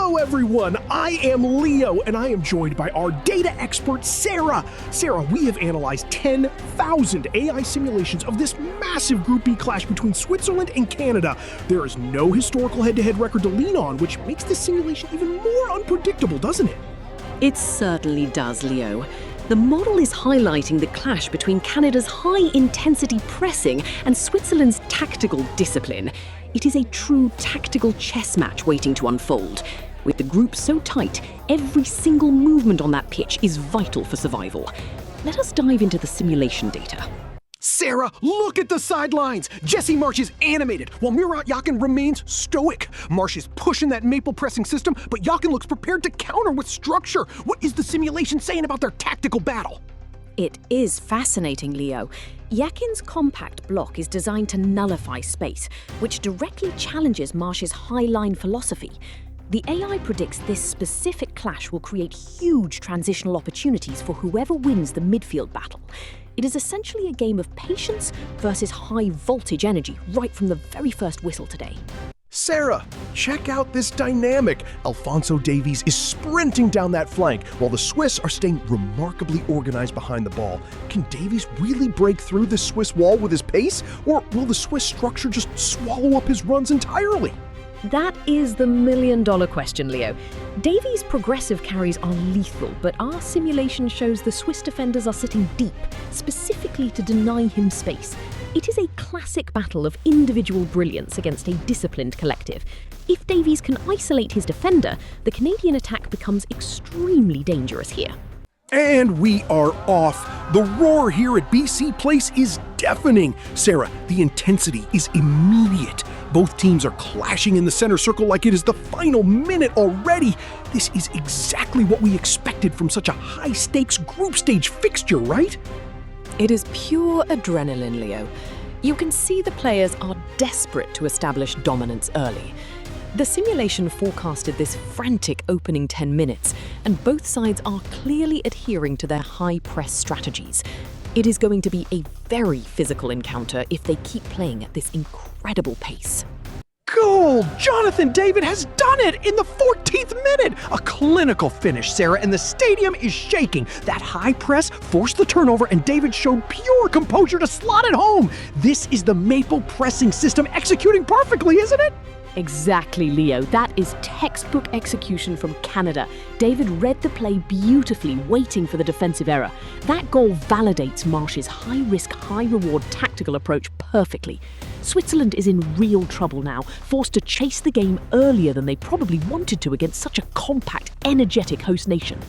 Hello everyone, I am Leo and I am joined by our data expert Sarah. Sarah, we have analyzed 10,000 AI simulations of this massive Group B clash between Switzerland and Canada. There is no historical head-to-head record to lean on, which makes this simulation even more unpredictable, doesn't it? It certainly does, Leo. The model is highlighting the clash between Canada's high-intensity pressing and Switzerland's tactical discipline. It is a true tactical chess match waiting to unfold. With the group so tight, every single movement on that pitch is vital for survival. Let us dive into the simulation data. Sarah, look at the sidelines! Jesse Marsh is animated, while Murat Yakin remains stoic. Marsh is pushing that maple pressing system, but Yakin looks prepared to counter with structure. What is the simulation saying about their tactical battle? It is fascinating, Leo. Yakin's compact block is designed to nullify space, which directly challenges Marsh's high-line philosophy. The AI predicts this specific clash will create huge transitional opportunities for whoever wins the midfield battle. It is essentially a game of patience versus high-voltage energy right from the very first whistle today. Sarah, check out this dynamic. Alphonso Davies is sprinting down that flank, while the Swiss are staying remarkably organized behind the ball. Can Davies really break through this Swiss wall with his pace, or will the Swiss structure just swallow up his runs entirely? That is the million-dollar question, Leo. Davies' progressive carries are lethal, but our simulation shows the Swiss defenders are sitting deep, specifically to deny him space. It is a classic battle of individual brilliance against a disciplined collective. If Davies can isolate his defender, the Canadian attack becomes extremely dangerous here. And we are off. The roar here at BC Place is deafening. Sarah, the intensity is immediate. Both teams are clashing in the center circle like it is the final minute already. This is exactly what we expected from such a high-stakes group stage fixture, right? It is pure adrenaline, Leo. You can see the players are desperate to establish dominance early. The simulation forecasted this frantic opening 10 minutes, and both sides are clearly adhering to their high-press strategies. It is going to be a very physical encounter if they keep playing at this incredible pace. Goal! Jonathan David has done it in the 14th minute! A clinical finish, Sarah, and the stadium is shaking. That high press forced the turnover, and David showed pure composure to slot it home. This is the maple pressing system executing perfectly, isn't it? Exactly, Leo. That is textbook execution from Canada. David read the play beautifully, waiting for the defensive error. That goal validates Marsh's high-risk, high-reward tactical approach perfectly. Switzerland is in real trouble now, forced to chase the game earlier than they probably wanted to against such a compact, energetic host nation.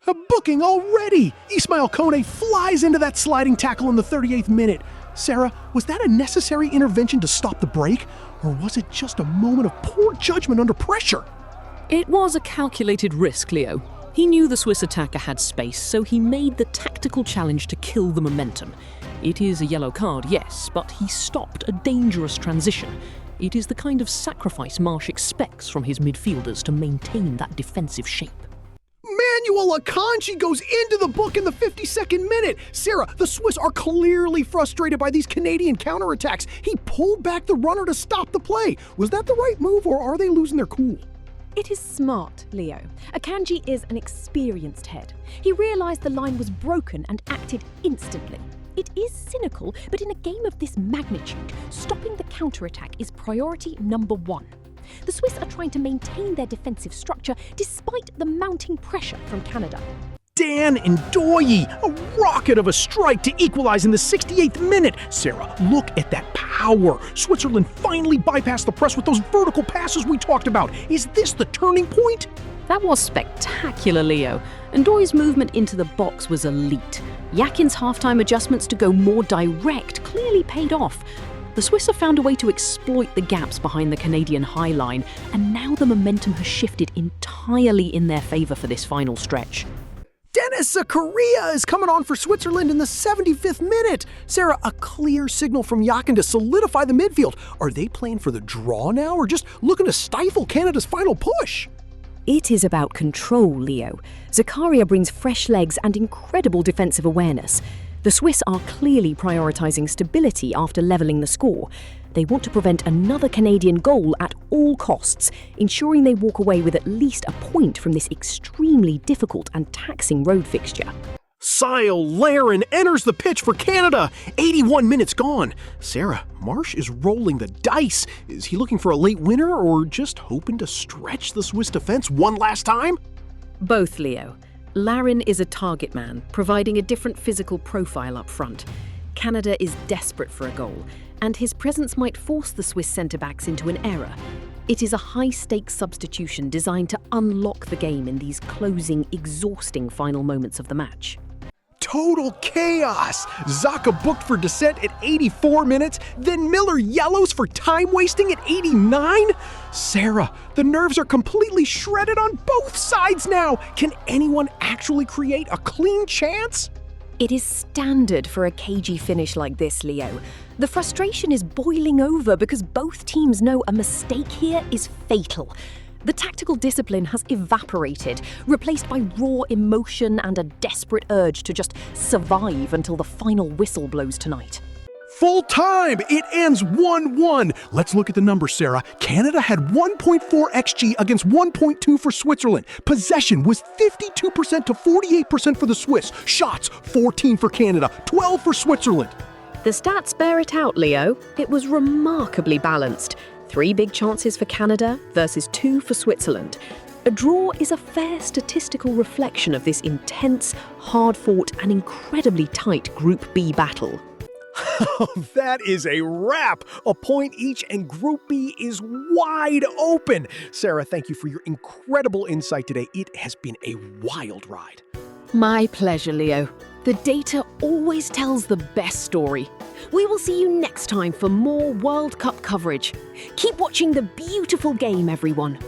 A booking already! Ismail Kone flies into that sliding tackle in the 38th minute. Sarah, was that a necessary intervention to stop the break? Or was it just a moment of poor judgment under pressure? It was a calculated risk, Leo. He knew the Swiss attacker had space, so he made the tactical challenge to kill the momentum. It is a yellow card, yes, but he stopped a dangerous transition. It is the kind of sacrifice Marsh expects from his midfielders to maintain that defensive shape. Manuel Akanji goes into the book in the 52nd minute. Sarah, the Swiss are clearly frustrated by these Canadian counterattacks. He pulled back the runner to stop the play. Was that the right move, or are they losing their cool? It is smart, Leo. Akanji is an experienced head. He realised the line was broken and acted instantly. It is cynical, but in a game of this magnitude, stopping the counterattack is priority number one. The Swiss are trying to maintain their defensive structure despite the mounting pressure from Canada. Dan Ndoye, a rocket of a strike to equalize in the 68th minute. Sarah, look at that power. Switzerland finally bypassed the press with those vertical passes we talked about. Is this the turning point? That was spectacular, Leo. Ndoye's movement into the box was elite. Yakin's halftime adjustments to go more direct clearly paid off. The Swiss have found a way to exploit the gaps behind the Canadian high line, and now the momentum has shifted entirely in their favour for this final stretch. Dennis Zakaria is coming on for Switzerland in the 75th minute. Sarah, a clear signal from Yakin to solidify the midfield. Are they playing for the draw now, or just looking to stifle Canada's final push? It is about control, Leo. Zakaria brings fresh legs and incredible defensive awareness. The Swiss are clearly prioritising stability after levelling the score. They want to prevent another Canadian goal at all costs, ensuring they walk away with at least a point from this extremely difficult and taxing road fixture. Sile Laren enters the pitch for Canada. 81 minutes gone. Sarah, Marsh is rolling the dice. Is he looking for a late winner or just hoping to stretch the Swiss defense one last time? Both, Leo. Laren is a target man, providing a different physical profile up front. Canada is desperate for a goal, and his presence might force the Swiss centre-backs into an error. It is a high-stakes substitution designed to unlock the game in these closing, exhausting final moments of the match. Total chaos! Zaka booked for dissent at 84 minutes, then Miller yellows for time wasting at 89? Sarah, the nerves are completely shredded on both sides now! Can anyone actually create a clean chance? It is standard for a cagey finish like this, Leo. The frustration is boiling over because both teams know a mistake here is fatal. The tactical discipline has evaporated, replaced by raw emotion and a desperate urge to just survive until the final whistle blows tonight. Full time! It ends 1-1. Let's look at the numbers, Sarah. Canada had 1.4 XG against 1.2 for Switzerland. Possession was 52% to 48% for the Swiss. Shots, 14 for Canada, 12 for Switzerland. The stats bear it out, Leo. It was remarkably balanced. 3 big chances for Canada versus 2 for Switzerland. A draw is a fair statistical reflection of this intense, hard-fought and incredibly tight Group B battle. That is a wrap. A point each and Group B is wide open. Sarah, thank you for your incredible insight today. It has been a wild ride. My pleasure, Leo. The data always tells the best story. We will see you next time for more World Cup coverage. Keep watching the beautiful game, everyone.